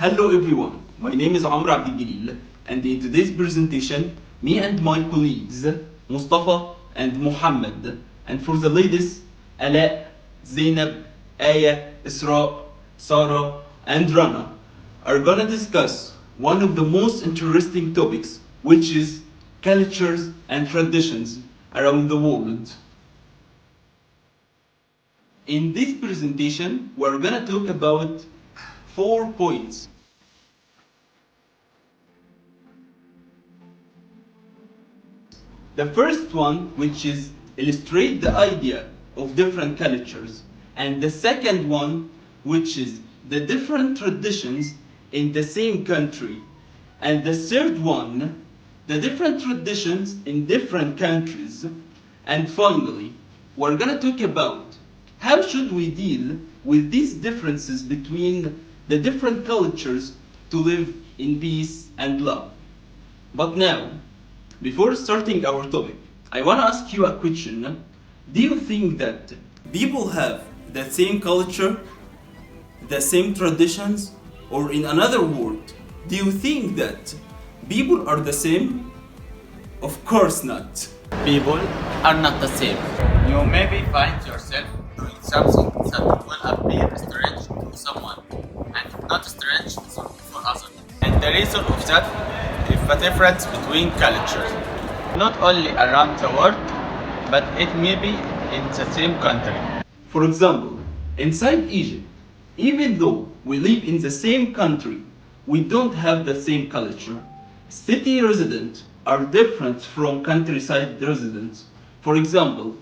Hello everyone, my name is Abdalgalil, and in today's presentation, me and my colleagues, Mustafa and Muhammad, and for the ladies, Ala, Zainab, Aya, Isra, Sarah, and Rana, are gonna discuss one of the most interesting topics, which is cultures and traditions around the world. In this presentation, we're gonna talk about 4 points. The first one, which is illustrate the idea of different cultures, and the second one, which is the different traditions in the same country, and the third one, the different traditions in different countries, and finally, we're gonna talk about how should we deal with these differences between the different cultures to live in peace and love. But now, before starting our topic, I want to ask you a question. Do you think that people have the same culture, the same traditions, or in another word, do you think that people are the same? Of course not. People are not the same. You maybe find yourself doing something that will appear strange to someone and not strange for others. And the reason of that is the difference between cultures. Not only around the world, but it may be in the same country. For example, inside Egypt, even though we live in the same country, we don't have the same culture. City residents are different from countryside residents. For example,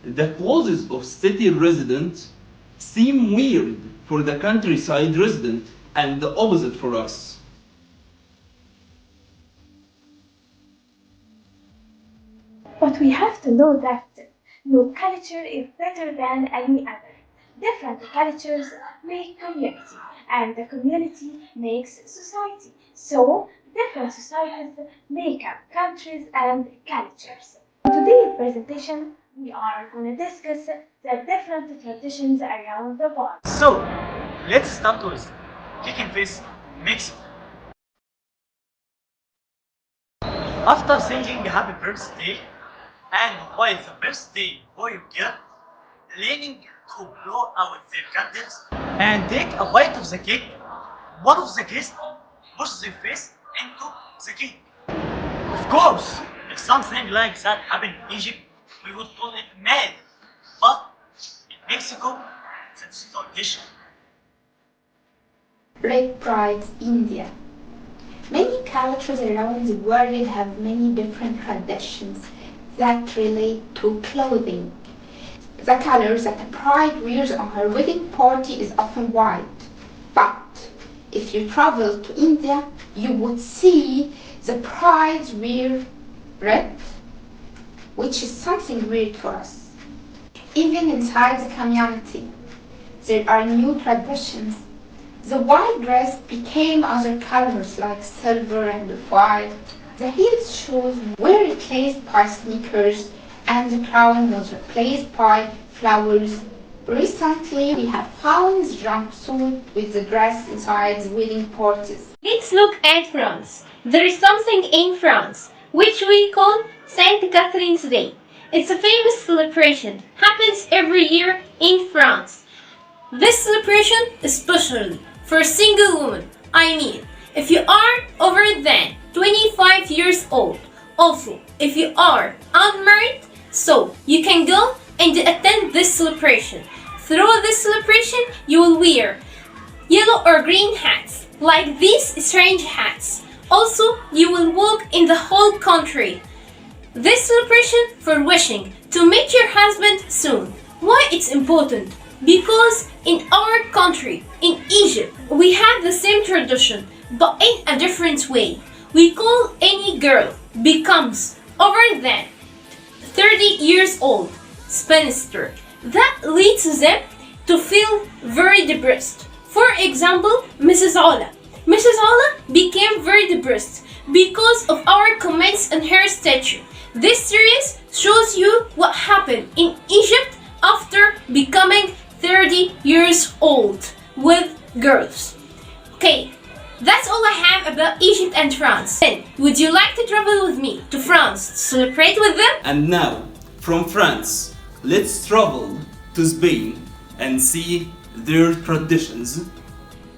the clothes of city residents seem weird for the countryside resident and the opposite for us. But we have to know that no culture is better than any other. Different cultures make community, and the community makes society. So, different societies make up countries and cultures. In today's presentation, we are going to discuss the different traditions around the world. So, let's start with kicking face Mexico. After singing happy birthday and while the birthday boy girl leaning to blow out their candles and take a bite of the cake, one of the guests pushed their face into the cake. Of course, if something like that happened in Egypt, we would call it mad. But in Mexico, that's tradition. Red Pride, India. Many cultures around the world have many different traditions that relate to clothing. The color that a bride wears on her wedding party is often white. But if you travel to India, you would see the brides wear red, which is something weird for us. Even inside the community, there are new traditions. The white dress became other colors like silver and white. The heels shoes were replaced by sneakers, and the crown was replaced by flowers. Recently, we have found the jumpsuit with the dress inside the wedding parties. Let's look at France. There is something in France which we call Saint Catherine's Day. It's a famous celebration, happens every year in France. This celebration is especially for single women. I mean, if you are over than 25 years old. Also, if you are unmarried, so you can go and attend this celebration. Through this celebration, you will wear yellow or green hats, like these strange hats. Also, you will walk in the whole country. This celebration for wishing to meet your husband soon. Why it's important? Because in our country, in Egypt, we have the same tradition, but in a different way. We call any girl becomes over than 30 years old, spinster. That leads them to feel very depressed. For example, Mrs. Ola. Mrs. Ola became very depressed because of our comments on her statue. This series shows you what happened in Egypt after becoming 30 years old with girls. Okay, That's all I have about Egypt and France. Then, would you like to travel with me to France to celebrate with them? And now, from France, let's travel to Spain and see their traditions.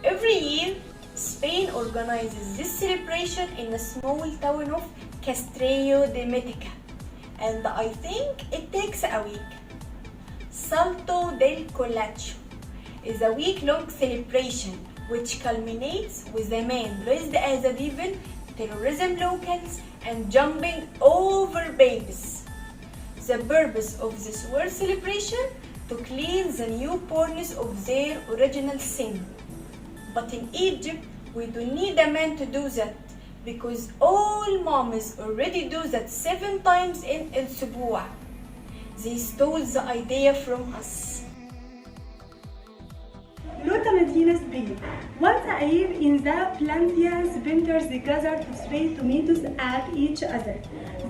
Every year, Spain organizes this celebration in the small town of Castelló de Metica, and I think it takes a week. Salto del Collacho is a week-long celebration which culminates with the man dressed as a devil, terrorism locals, and jumping over babies. The purpose of this world celebration to clean the newborns of their original sin. But in Egypt, we don't need a man to do that because all moms already do that 7 times in El Subu'a. They stole the idea from us. Lota Medina, Spain. Once a year in the plantations, vendors gather to throw tomatoes at each other.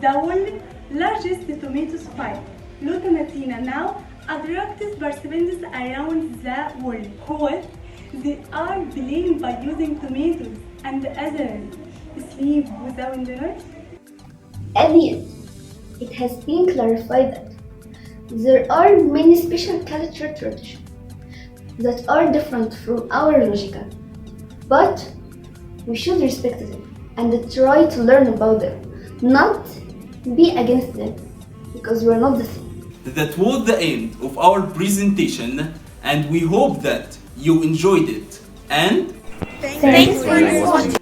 The world's largest tomatoes fight. Lota Medina now attracts participants around the world. What? They are playing by using tomatoes and others sleep without dinner. At the end, it has been clarified that there are many special cultural traditions that are different from our logical, but we should respect them and try to learn about them, not be against them, because we're not the same. That was the end of our presentation, and we hope that you enjoyed it. And Thanks for watching.